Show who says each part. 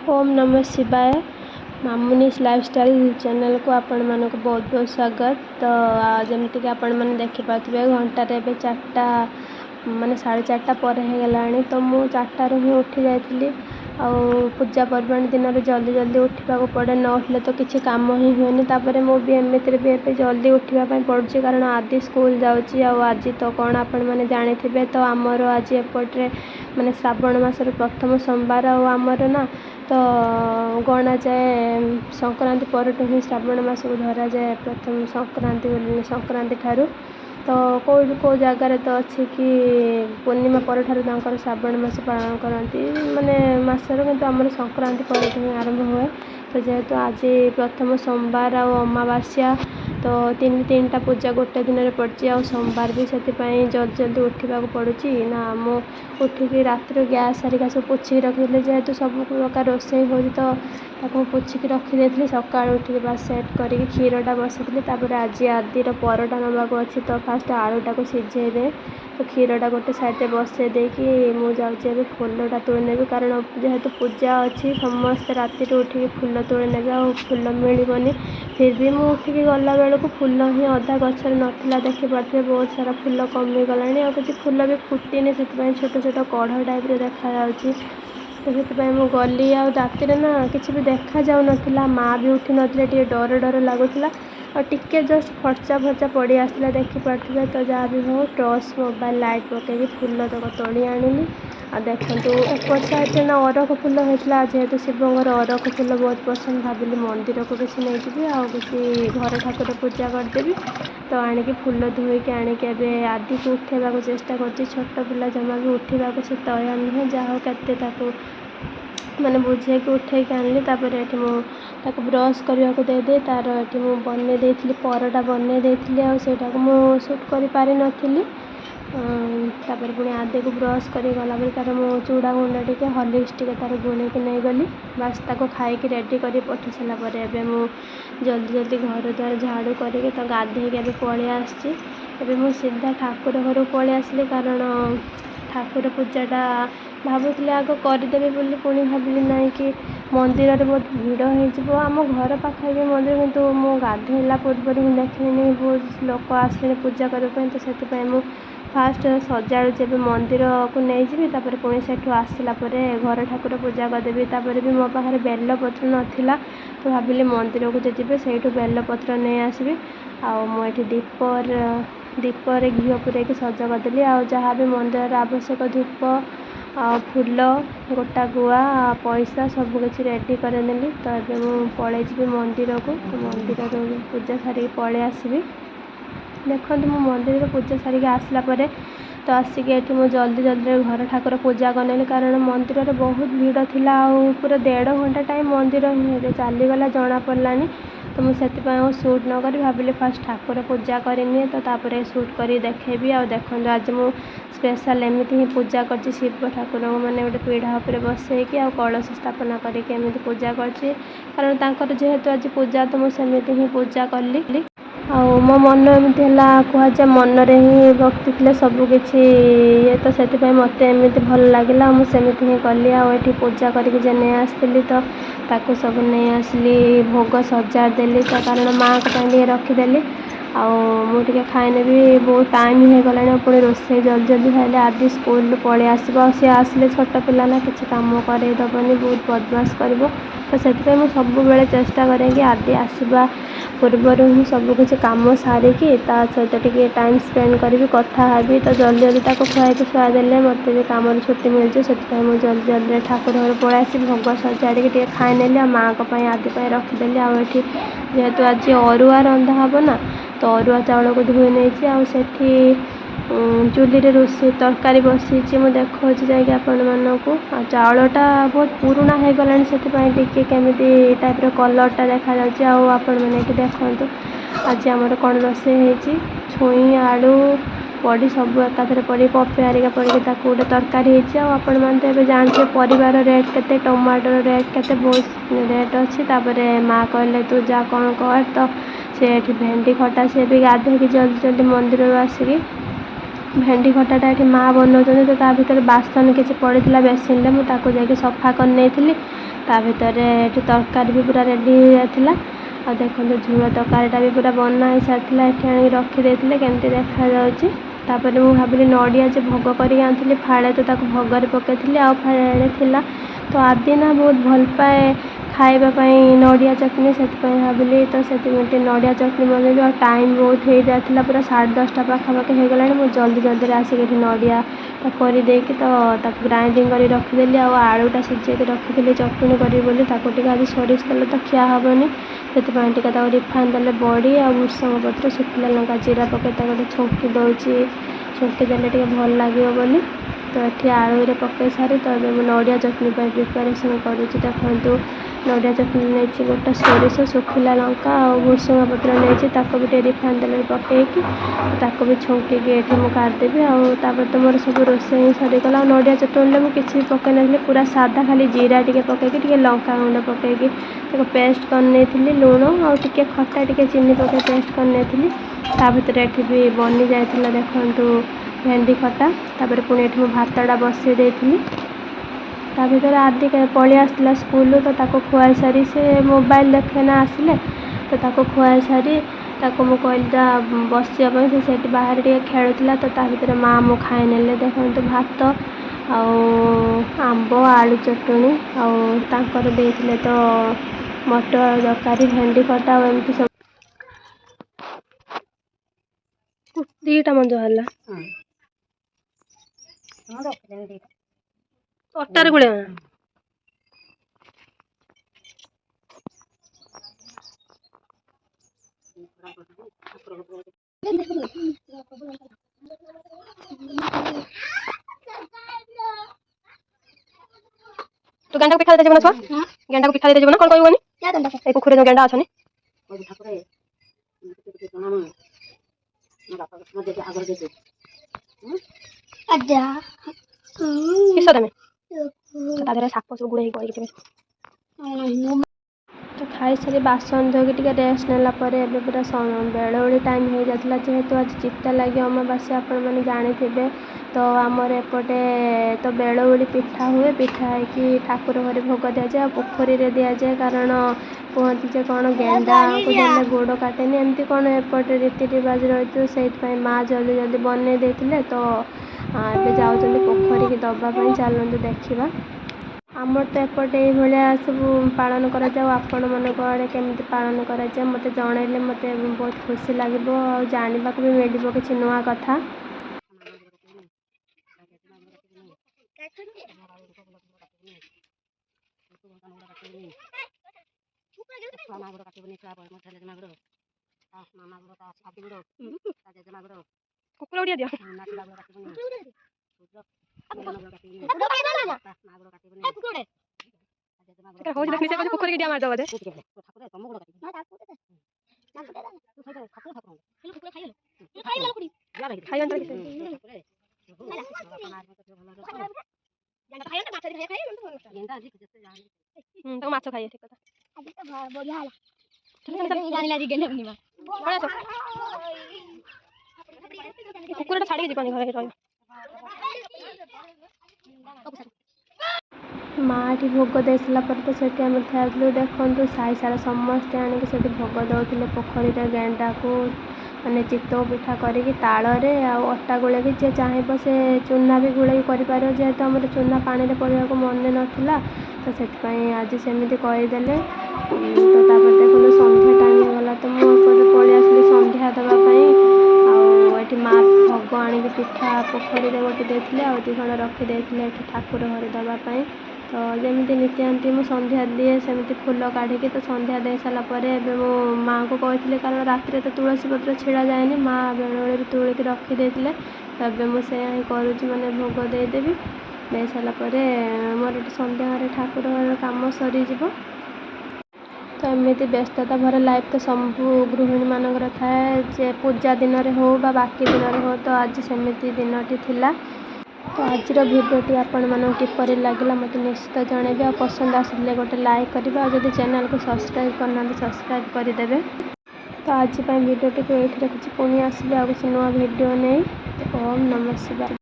Speaker 1: ओम नमः शिवाय। मामुनीस lifestyle channel को आपण मानक बहुत बहुत स्वागत। तो जमती कि आपण मैंने देखिपे घंटार ए 4टा माने 4:30 पर हो गलानी। तो मु 4टारू ही उठी जाइली। पूजा पर्वाणी दिन जल्दी जल्दी उठा पड़े, न उठले तो किसी काम ही हुए। तापर मुझे एमती भी जल्दी उठापी पड़ुची कारण आदि स्कूल जाऊँगी। आज तो कौन आपण मैंने जानी थे, तो आमर आज एपटे माने श्रावण मासर प्रथम सोमवार आमर ना, तो गणा जाए संक्रांति पर ही श्रावण मास को धरा जाए प्रथम संक्रांति। संक्रांति ठारू तो कौ जगार तो अच्छी कि पूर्णिमा पर ठार श्रावण मास पालन करती माने मसर, किंतु आम संक्रांति पर ही आरंभ हुए। तो जेहेतु आज प्रथम सोमवार अमावास्या, तो तीन टा पूजा गोटे दिन में पड़ी। आ सोमवार भी से जल्दी जल्दी उठा पड़ुची ना। मु उठिकी रातिर गैस सारिका सब पोछिकी रखी, जेहेतु सब प्रकार रोषे हो तो पोछिकी रखी। सका उठिक बास सेट करके क्षीरटा बसई। आज आदिर परटा नवाक अच्छी, तो फास्ट आलूटा को सीझे। तो क्षीरटा गोटे साइड बसई देकी मुझे फूलटा तोड़ नेबी, कारण जेहेतु पूजा अच्छी समस्त राति उठिकी फूल तोड़ नेबे। आ फूल मिलबनी, फिर भी मुझे उठिकी गला बेलू फूल ही अधा गचर नाला। देखिपे बहुत सारा फूल कमिगला आ किसी फूल भी फुटनी, से छोट छोट कढ़ टाइप देखा जाऊँगी। तो से मुझे गली राति ना किसी भी देखा जाऊ ना। माँ भी उठी नथिले, टे डर डर लगुला और टिके जस्ट फर्चा फर्चा पड़ी आसला देखिपे। तो जहाँ भी हो टॉर्च मोबाइल लाइट पकई फूल तक तोड़ी आनिली। आ देखु एपट साइड ना अरख फूल होता, जेहेतु शिवंर अरख फूल बहुत पसंद, भाविली मंदिर को किसी नहीं जी आ किसी घर ठाकुर पूजा करदेवी। तो आणिकी फूल धोईकी आणिकी एबे आदि को उठेबा चेष्टा कर। छोट पिला जमा भी उठा से तैयार नुहे, जहाँ के माने बुझे कि उठे आनली। तापर ये मुझे ब्रश करने को देदे, तार ये मुझे बन देती परटा बन देती आटा को मुझे सुट कर पारि नथिली। तापर पुणी आदि को ब्रश कर गला तार मु चूड़ा गुंडा टे हॉर्लिक्स टे तार गुण के नहीं गली। बास ताको खाई रेडी कर पठे सारापर एवं मुझे जल्दी जल्दी घर द्वार झाड़ू करके तो गाधे पलि आसी। मुझे सीधा ठाकुर घर पलि आसली, कारण ठाकुर पूजाटा भावुली आग करदेवी बोली, पुणी भाविली ना कि मंदिर में बहुत भिड़ हो आम घर पाखे भी मंदिर, किंतु मु गाधेला पूर्व ही देखनी बहुत लोक आसले पूजा करने। तो से फास्ट सजाड़ जब मंदिर को नहीं जी, पुणी से आसला घर ठाकुर पूजा करदेवी। तापर भी मो पाखे बेलपत्र नाला, तो भाविली मंदिर को जो से बेलपत्र नहीं आसबि। मुझे दीपर घी पूरे सजा करदेली। जहाँ भी मंदिर आवश्यक धूप फूल गोटा गुआ पैसा सबकि रेडी करदेली। तो ये मुझे पलि मंदिर को, तो मंदिर पूजा सारी पलि आसबि। देखो मु मंदिर पूजा सारिक आसला तो आसिक मुझे जल्दी जल्दी घर ठाकुर पूजा करनेली, कारण मंदिर में बहुत भिड़ थिला। पूरा 1.5 घंटा टाइम मंदिर चलीगला जना पड़लानी। तो मुझे सुट न कर भाविली फास्ट ठाकुर पूजा करनी, तो तापर सुट कर देखेबी। आ देखो आज मु स्पेशल एमती ही पूजा कर शिव ठाकुर मैंने गोटे पीढ़ा उपर बसैकी आ कलश स्थापना करके पूजा कर, कारण तांकर जेहेतु आज पूजा, तो मुझे ही पूजा कली। मो मन एमती कहुए मन ही भक्ति थे सबकि ये, तो से मत एमती भल लगे मुझे ही कली। आठी पूजा करके नहीं आसती, तो ताकू सब नहीं आसली भोग सजार देली। तो कारण माँ को रखीदेली। मुझे खाने भी बहुत टाइम हो गला, पुणी रोषे जल्दी जल्दी खाइले। आदि स्कूल पलि आसो, सी आसले छोट पिला ना किसी कम करदेवनी, बहुत बदमाश कर। तो से सब बेले चेष्टा करें कि आदि आसवा पूर्वर ही सबकि कम सारिकी सहित टे टाइम स्पेंड करी कथा हेबी। तो जल्दी जल्दी ताको खुआई शुआदेले मत भी कम छुट्टी मिल जाए, से मुझे जल्दी जल्दी ठाकुर घर पलि आसी भोग सजाड़ी टे खाई नेली। माँ को आदि रखीदेली। आठी जेहेतु आज अरुआ रंधा हे ना, तो अरुआ चाउल को धोई नहीं आठी चूली रे रोषे तरकारी बसी देखा जा चाउलटा बहुत पुराना हो गला, से केमी टाइप कलरटा देखा आपण मैंने देखु। आज आमर कौन रोषे छुई आलू पड़ी सब एकाथरे पड़ी पपे हारिका पड़ी गोटे तरकारी आपण मैंने तो जानते परिवार रेट के टमाटर रेट के बहुत रेट अच्छी। माँ कहले तू जा कौन कर, तो से भेंडी खटा सी भी गाधे जल्दी जल्दी मंदिर आसिकी भेंडी खटाटा ये माँ बनाऊँ। तो भर बासन किसी पड़ा बेसिन में मुझे सफा कर नहीं, ତା ଭିତରେ ଏଠି ତରକାରୀ ବି ପୁରା ରେଡ଼ି ହେଇଯାଇଥିଲା। ଆଉ ଦେଖନ୍ତୁ ଝୁଳ ତରକାରୀଟା ବି ପୁରା ବନା ହେଇସାରିଥିଲା। ଏଠି ଆଣିକି ରଖିଦେଇଥିଲେ କେମିତି ଦେଖାଯାଉଛି। ତାପରେ ମୁଁ ଭାବିଲି ନଡ଼ିଆ ଯେ ଭୋଗ କରିକି ଆଣିଥିଲି ଫାଳେ ତ ତାକୁ ଭୋଗରେ ପକାଇଥିଲି ଆଉ ଫାଳେ ଥିଲା। ତ ଆଦିନା ବହୁତ ଭଲ ପାଏ ଖାଇବା ପାଇଁ ନଡ଼ିଆ ଚଟଣି, ସେଥିପାଇଁ ଭାବିଲି ତ ସେଥିପାଇଁ ନଡ଼ିଆ ଚଟଣି ବନେଇବି। ଆଉ ଟାଇମ୍ ବହୁତ ହେଇଯାଇଥିଲା, ପୁରା 10:30 ପାଖାପାଖି ହେଇଗଲାଣି। ମୁଁ ଜଲ୍ଦିରେ ଆସିକି ଏଠି ନଡ଼ିଆଟା କରିଦେଇକି ତ ତାକୁ ଗ୍ରାଇଣ୍ଡିଙ୍ଗ କରି ରଖିଦେଲି। ଆଉ ଆଳୁଟା ସିଝେଇକି ରଖିଥିଲି ଚଟଣି କରିବି ବୋଲି, ତାକୁ ଟିକେ ଆଜି ସୋରିଷ ତେଲ ତ ଖିଆ ହେବନି, ସେଥିପାଇଁ ଟିକେ ତାକୁ ରିଫାଇନ୍ ତେଲ ବଡ଼ି ଆଉ ଭୃଷଙ୍ଗ ପତ୍ର, ଶୁଖିଲା ଲଙ୍କା, ଜିରା ପକାଇ ତାକୁ ଟିକେ ଛୁଙ୍କି ଦେଉଛି। ଛୁଙ୍କି ଦେଲେ ଟିକେ ଭଲ ଲାଗିବ ବୋଲି। ତ ଏଠି ଆଳୁରେ ପକାଇ ସାରି ତ ଏବେ ମୁଁ ନଡ଼ିଆ ଚଟଣି ପାଇଁ ପ୍ରିପାରେସନ୍ କରୁଛି। ଦେଖନ୍ତୁ ନଡ଼ିଆ ଚଟଣି ନେଇଛି ଗୋଟେ ସୋରିଷ, ଶୁଖିଲା ଲଙ୍କା ଆଉ ଭୃଷଙ୍ଗ ପତ୍ର ନେଇଛି, ତାକୁ ବି ଟିକେ ରିଫାଇନ୍ ତେଲରେ ପକାଇକି ତାକୁ ବି ଛୁଙ୍କିକି ଏଠି ମୁଁ କାଢ଼ିଦେବି। ଆଉ ତାପରେ ତ ମୋର ସବୁ ରୋଷେଇ ସରିଗଲା। ଆଉ ନଡ଼ିଆ ଚଟଣିରେ ମୁଁ କିଛି ବି ପକାଇ ନଥିଲି, ପୁରା ସାଧା, ଖାଲି ଜିରା ଟିକେ ପକାଇକି ଟିକେ ଲଙ୍କା ଗୁଣ୍ଡ ପକାଇକି ତାକୁ ପେଷ୍ଟ କରିନେଇଥିଲି। ଲୁଣ ଆଉ ଟିକେ ଖଟା, ଟିକେ ଚିନି ପକାଇ ପେଷ୍ଟ କରିନେଇଥିଲି। ତା ଭିତରେ ଏଠି ବି ବନି ଯାଇଥିଲା ଦେଖନ୍ତୁ ଭେଣ୍ଡି ଖଟା। ତାପରେ ପୁଣି ଏଠି ମୁଁ ଭାତଟା ବସାଇ ଦେଇଥିଲି। ତା ଭିତରେ ଆଦି ପଳେଇ ଆସିଥିଲା ସ୍କୁଲରୁ, ତ ତାକୁ ଖୁଆଇ ସାରି ସେ ମୋବାଇଲ ଦେଖେନା ଆସିଲେ, ତ ତାକୁ ଖୁଆଇ ସାରି ତାକୁ ମୁଁ କହିଲି ଯା ବସିବା ପାଇଁ, ସେ ସେଇଠି ବାହାରେ ଟିକେ ଖେଳୁଥିଲା। ତ ତା ଭିତରେ ମା ମୁଁ ଖାଇନେଲେ ଦେଖନ୍ତୁ ଭାତ ଆଉ ଆମ୍ବ, ଆଳୁ ଚଟଣି, ଆଉ ତାଙ୍କର ଦେଇଥିଲେ ତ ମଟର ତରକାରୀ, ଭେଣ୍ଡି ଖଟା ଆଉ ଏମିତି ସବୁ। ଦୁଇଟା ମଞ୍ଜ ହେଲା ଅଟାରେ ଗୋଳେଇବା। ତୁ ଗେଣ୍ଡାକୁ ପିଠା ଦେଇଯିବୁ ନା ଛୁଆ? ଗେଣ୍ଡାକୁ ପିଠା ଦେଇଯିବୁ ନା? କ'ଣ କହିବନି? ଏଇ ପୋଖରୀରେ ଯେଉଁ ଗେଣ୍ଡା ଅଛନ୍ତି କିସ ତମେ ତା ଦେହରେ ସାପ ସବୁ ଗୁଡ଼େଇ ପଡ଼ିକି ଥିବେ। ତ ଖାଇସାରି ବାସନ ଧୋଇକି ଟିକେ ରେଷ୍ଟ ନେଲା ପରେ ଏବେ ପୁରା ବେଳଓଳି ଟାଇମ୍ ହେଇଯାଇଥିଲା। ଯେହେତୁ ଆଜି ଚିତା ଲାଗି ଅମାବାସ୍ୟା ଆପଣମାନେ ଜାଣିଥିବେ, ତ ଆମର ଏପଟେ ତ ବେଳଓଳି ପିଠା ହୁଏ। ପିଠା ହେଇକି ଠାକୁର ଘରେ ଭୋଗ ଦିଆଯାଏ ଆଉ ପୋଖରୀରେ ଦିଆଯାଏ, କାରଣ କୁହନ୍ତି ଯେ କ'ଣ ଗେଣ୍ଡାକୁ ଦେଲେ ଗୋଡ଼ କାଟେନି, ଏମିତି କ'ଣ ଏପଟେ ରୀତି ରିବାଜ ରହିଛି। ସେଇଥିପାଇଁ ମା ଜଲ୍ଦି ବନେଇ ଦେଇଥିଲେ। ତ ଏବେ ଯାଉଛନ୍ତି ପୋଖରୀକି ଦେବା ପାଇଁ, ଚାଲନ୍ତୁ ଦେଖିବା। ଆମର ତ ଏପଟେ ଏଇଭଳିଆ ସବୁ ପାଳନ କରାଯାଏ। ଆଉ ଆପଣମାନଙ୍କ ଆଡ଼େ କେମିତି ପାଳନ କରାଯାଏ ମୋତେ ଜଣାଇଲେ ମୋତେ ବହୁତ ଖୁସି ଲାଗିବ, ଆଉ ଜାଣିବାକୁ ବି ମିଳିବ କିଛି ନୂଆ କଥା। କୁକୁର ଉଡ଼ିଆ ଦିଅ। ହଉଛି ଦେଖି ସେ କହୁଛି ପୋଖରୀକି ଡିଆ ମାରିଦେବ ବୋଧେ। ତାକୁ ମାଛ ଖାଇଏ, ଠିକ କଥା। କୁକୁରଟା ଛାଡ଼ିକି ଯିବନି, ଘରେ ରହିବ। ମା ଏଠି ଭୋଗ ଦେଇସାରିଲା ପରେ ତ ସେଠି ଆମେ ଖାଇଥିଲୁ। ଦେଖନ୍ତୁ ସାହି ସାରା ସମସ୍ତେ ଆଣିକି ସେଠି ଭୋଗ ଦେଉଥିଲେ ପୋଖରୀରେ ଗେଣ୍ଡାକୁ, ମାନେ ଚିତଉ ପିଠା କରିକି ତାଳରେ ଆଉ ଅଟା ଗୋଳେଇକି, ଯିଏ ଚାହିଁବ ସେ ଚୁନା ବି ଗୋଳେଇକି କରିପାରିବ। ଯେହେତୁ ଆମର ଚୁନା ପାଣିରେ ପଡ଼ିବାକୁ ମନେ ନଥିଲା, ତ ସେଥିପାଇଁ ଆଜି ସେମିତି କରିଦେଲେ। ତ ତାପରେ ଦେଖନ୍ତୁ ସନ୍ଧ୍ୟା ଟାଇମ୍ ହେଇଗଲା, ତ ମୁଁ ଏପଟେ ପଳେଇ ଆସିଲି ସନ୍ଧ୍ୟା ଦେବା ପାଇଁ। ଆଉ ଏଠି ମା ଭୋଗ ଆଣିକି ପିଠା ପୋଖରୀରେ ଗୋଟେ ଦେଇଥିଲେ, ଆଉ 2 ଖଣ୍ଡ ରଖିଦେଇଥିଲେ ଏଠି ଠାକୁର ଘରେ ଦେବା ପାଇଁ। ତ ଯେମିତି ନୀତିଆନ୍ତି ମୁଁ ସନ୍ଧ୍ୟା ଦିଏ, ସେମିତି ଫୁଲ କାଢ଼ିକି ତ ସନ୍ଧ୍ୟା ଦେଇସାରିଲା ପରେ ଏବେ ମୁଁ ମାଆଙ୍କୁ କହିଥିଲି, କାରଣ ରାତିରେ ତ ତୁଳସୀ ପତ୍ର ଛିଡ଼ା ଯାଏନି, ମା ବେଳଓଳିରୁ ତୋଳିକି ରଖିଦେଇଥିଲେ। ତ ଏବେ ମୁଁ ସେଇଆ ହିଁ କରୁଛି, ମାନେ ଭୋଗ ଦେଇଦେବି। ଦେଇସାରିଲା ପରେ ମୋର ଏଠି ସନ୍ଧ୍ୟା ଘରେ ଠାକୁର ଘର କାମ ସରିଯିବ। ତ ଏମିତି ବ୍ୟସ୍ତତା ଭରା ଲାଇଫ୍ ତ ସବୁ ଗୃହିଣୀମାନଙ୍କର ଥାଏ, ଯେ ପୂଜା ଦିନରେ ହେଉ ବା ବାକି ଦିନରେ ହେଉ। ତ ଆଜି ସେମିତି ଦିନଟି ଥିଲା। ତ ଆଜିର ଭିଡ଼ିଓଟି ଆପଣମାନଙ୍କୁ କିପରି ଲାଗିଲା ମୋତେ ନିଶ୍ଚିତ ଜଣାଇବେ। ଆଉ ପସନ୍ଦ ଆସିଲେ ଗୋଟେ ଲାଇକ୍ କରିବେ, ଆଉ ଯଦି ଚ୍ୟାନେଲକୁ ସବସ୍କ୍ରାଇବ୍ କରିନାହାନ୍ତି ସବସ୍କ୍ରାଇବ୍ କରିଦେବେ। ତ ଆଜି ପାଇଁ ଭିଡ଼ିଓଟିକୁ ଏଇଠି ରଖୁଛି, ପୁଣି ଆସିବି ଆଉ କିଛି ନୂଆ ଭିଡ଼ିଓ ନେଇ। ଓମ୍ ନମଃ ଶିବାୟ।